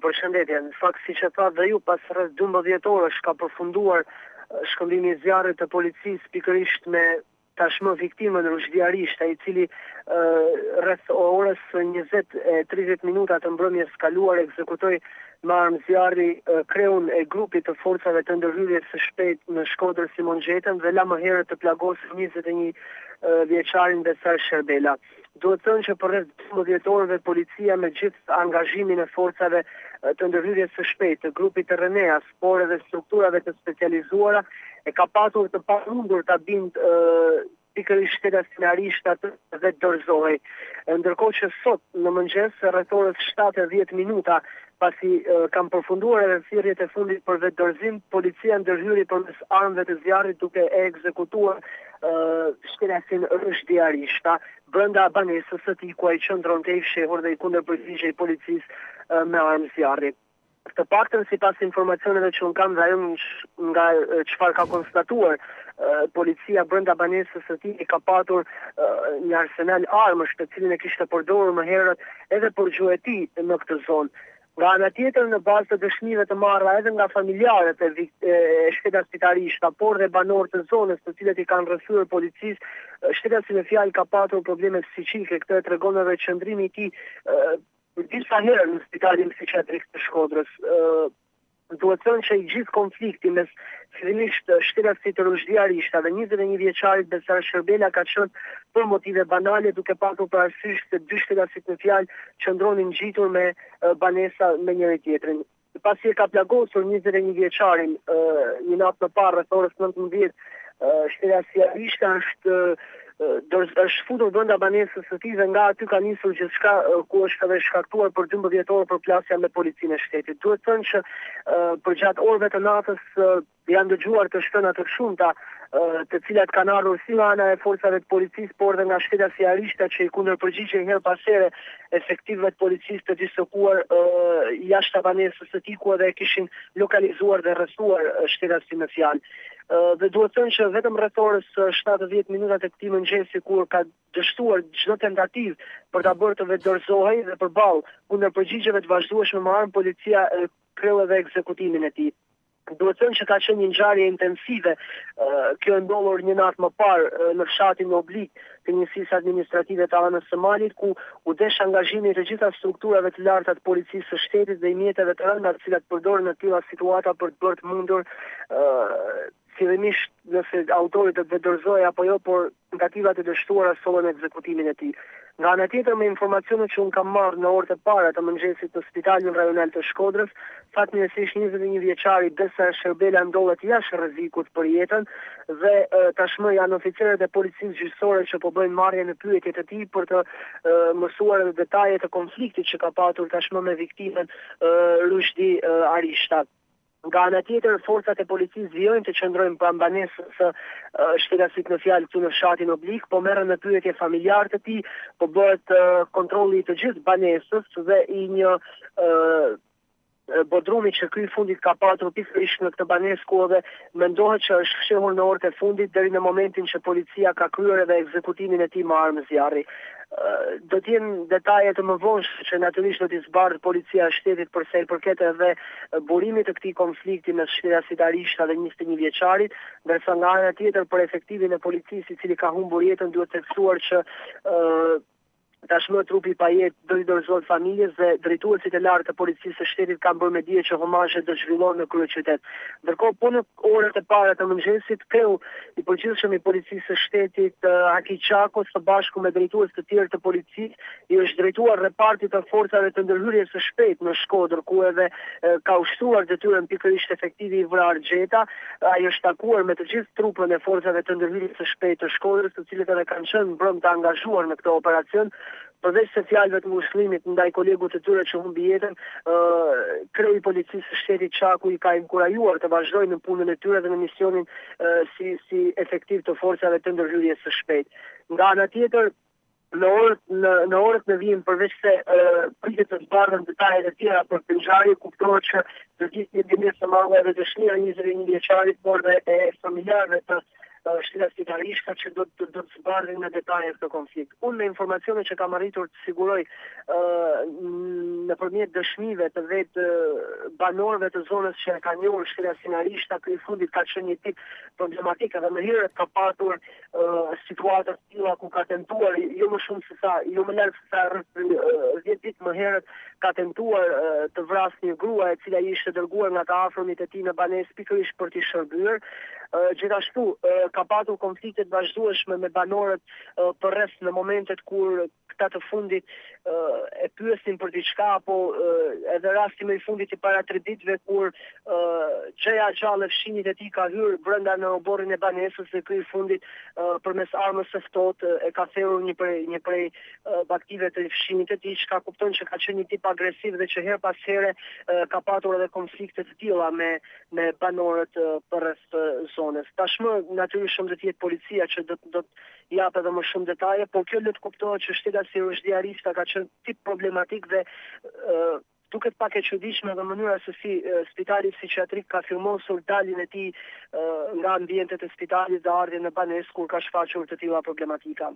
Përshëndetje. Në fakt, siç e thatë dhe ju, pas rreth 12 orësh ka përfunduar shkëmbimi i zjarrit të policisë pikërisht me tashmë viktimën rushdjarisht, ai i cili rreth orës 20:30 minuta të mbrëmjes kaluar ekzekutoi me armë zjarri kreun e grupit të forcave të ndërhyrjes së shpejtë në Shkodër Simon Gjetën dhe la më herët të plagosur 21 vjeçarin Besar Sherbela. Duhet thënë që për rreth 12 orëve policia me gjithë angazhimin e forcave të ndërhyrjes së shpejtë të grupit të Reneas, por edhe strukturave të specializuara e ka patur të pamundur ta bindë pikërisht shtetasinarisht dhe dorëzohej. Ndërkohë që sot në mëngjes rreth orës 7:10 minuta pasi kam përfunduar edhe thirrjet e fundit për vetëdorëzim, policia ndërhyri përmes armëve të zjarrit duke e ekzekutuar shtetasin rushdjarisht brenda banesës së tij ku ai qëndronte i fshehur dhe i kundërpërgjigjej policisë me armë zjarri. Të paktën sipas informacioneve që unë kam dhe ajo nga çfarë ka konstatuar policia brenda banesës së tij ka patur një arsenal armësh të cilin e kishte përdorur më herët edhe për gjueti në këtë zonë. Nga ana tjetër, në bazë të dëshmive të marra edhe nga familjarët e shtetasinarishta, por dhe banorë të zonës të cilët i kanë rrethyer policisë, shtetasi në fjalë ka patur probleme psiqike. Këtë e tregon edhe qëndrimi i tij disa herë në spitalin psikiatrik të Shkodrës. Duhet thënë që i gjithë konflikti mes fillimisht shtetasit të rushdjarisht dhe 21 vjeçarit Besar Sherbela ka qenë për motive banale, duke patur parasysh se dy shtetasit në fjalë qëndronin ngjitur me banesa me njëri tjetrin. Pasi e ka plagosur 21 vjeçarin një natë më parë rreth orës 19, shtetasia është futur brenda banesës së tij dhe nga aty ka nisur gjithçka ku është edhe shkaktuar për 12 orë përplasja me policinë e shtetit. Duhet thënë që përgjatë orëve të natës janë dëgjuar të shtëna të shumta të cilat kanë ardhur si nga ana e forcave të policisë, por dhe nga shtetasinarishta që i kundërpërgjigjen her pas here efektivëve të policisë të distokuar jashtë banesës së tij ku edhe e kishin lokalizuar dhe rrethuar shtetasin në fjalë. Dhe duhet thënë që vetëm rreth orës 7:10 minuta të këtij mëngjesi kur ka dështuar çdo tentativë për ta bërë të vetëdorëzohej dhe përballë kundërpërgjigjeve të vazhdueshme me armë, policia kreu edhe ekzekutimin e tij. Duhet thënë që ka qenë një ngjarje intensive, kjo e ndodhur një natë më parë në fshatin Oblik të njësisë administrative të anës së Malit, ku u desh angazhimi të gjitha strukturave të larta të policisë së shtetit dhe i mjeteve të rënda të cilat përdoren në tilla situata për të bërë të mundur fillimisht nëse autori të vetëdorëzojë apo jo, por tentativat e dështuara solën ekzekutimin e tij. Nga ana tjetër, me informacionet që unë kam marrë në orët e para të mëngjesit në Spitalin Rajonal të Shkodrës, fatmirësisht 21 vjeçari Besar Sherbela ndodhet jashtë rrezikut për jetën dhe tashmë janë oficerët e policisë gjyqësore që po bëjnë marrje në pyetjet e tij për të mësuar edhe detajet e konfliktit që ka patur tashmë me viktimën Rushdi Arishta. Nga ana tjetër, forcat e policisë vijojnë të qëndrojnë pranë banesës së shtetasit në fjalë këtu në fshatin Oblik, po merren në pyetje familjarë të tij, po bëhet kontrolli i të gjithë banesës dhe i një bodrumi që ky fundit ka patur pikërisht në këtë banesë ku edhe mendohet që është fshehur në orët e fundit deri në momentin që policia ka kryer edhe ekzekutimin e tij me armë zjarri. Do të jenë detaje të mëvonshme që natyrisht do t'i zbardhë policia e shtetit për sa i përket edhe burimit të këtij konflikti mes shtetasinarishta dhe 21 vjeçarit, ndërsa nga ana tjetër për efektivin e policisë i cili ka humbur jetën duhet theksuar që tashmë trupi i pajet do i dorëzohet familjes dhe drejtuesit e lartë të policisë së shtetit kanë bërë me dije që homazhet do zhvillohen në kryeqytet. Ndërkohë, po në orët e para të mëngjesit, kreu i përgjithshëm i policisë së shtetit Aki Qako së bashku me drejtues të tjerë të policisë i është drejtuar repartit të forcave të ndërhyrjes së shpejtë në Shkodër, ku edhe ka ushtruar detyrën pikërisht efektivi i Vrar Gjeta. Ai është takuar me të gjithë trupën e forcave të ndërhyrjes së shpejtë të Shkodrës, të cilët edhe kanë qenë brëmtë të angazhuar në këtë operacion. Përveç se fjalëve të muslimit ndaj kolegut të tyre që humbi jetën, kreu i policisë së shtetit Qaku i ka inkurajuar të vazhdojnë në punën e tyre dhe në misionin si efektiv të forcave të ndërhyrjes së shpejtë. Nga ana tjetër, në orët në vijim, përveç se pritet të zbardhen detajet e tjera për këtë ngjarje, kuptohet që të gjithë një dimë së madhe edhe dëshmira 21 vjeçarit, por dhe e familjarëve të shtëpia spitalishta që do të zbardhin në detaje këtë konflikt. Unë me informacione që kam arritur të siguroj nëpërmjet dëshmive të vetë banorëve të zonës që e kanë njohur shtëpia spitalishta, ky i fundit ka qenë një tip problematik edhe më herët ka patur situata të tilla ku ka tentuar jo më shumë se sa, jo më larg se sa rreth 10 ditë më herët ka tentuar të vrasë një grua e cila ishte dërguar nga të afërmit e tij në banesë pikërisht për t'i shërbyer. Gjithashtu ka patur konflikte të vazhdueshme me banorët përreth në momentet kur këta të fundit e pyesin për diçka, apo edhe rasti më i fundit i para 3 ditëve kur xheja gjallë e fshinjit e tij ka hyrë brenda në oborrin e banesës dhe ky i fundit përmes armës së ftohtë e ka thërur një prej baktive të fshinjit e tij, çka kupton që ka qenë një tip agresiv dhe që her pas here ka patur edhe konflikte të tilla me banorët përreth zonës. Tashmë natyrisht do të jetë policia që do të jap edhe më shumë detaje, por kjo le të kuptohet që shteta Sirojshdiarishta ka qenë tip problematik dhe duket pak e çuditshme dhe mënyra se si spitali psikiatrik ka firmosur daljen e tij nga ambientet e spitalit dhe ardhjen në banesë kur ka shfaqur të tilla problematika.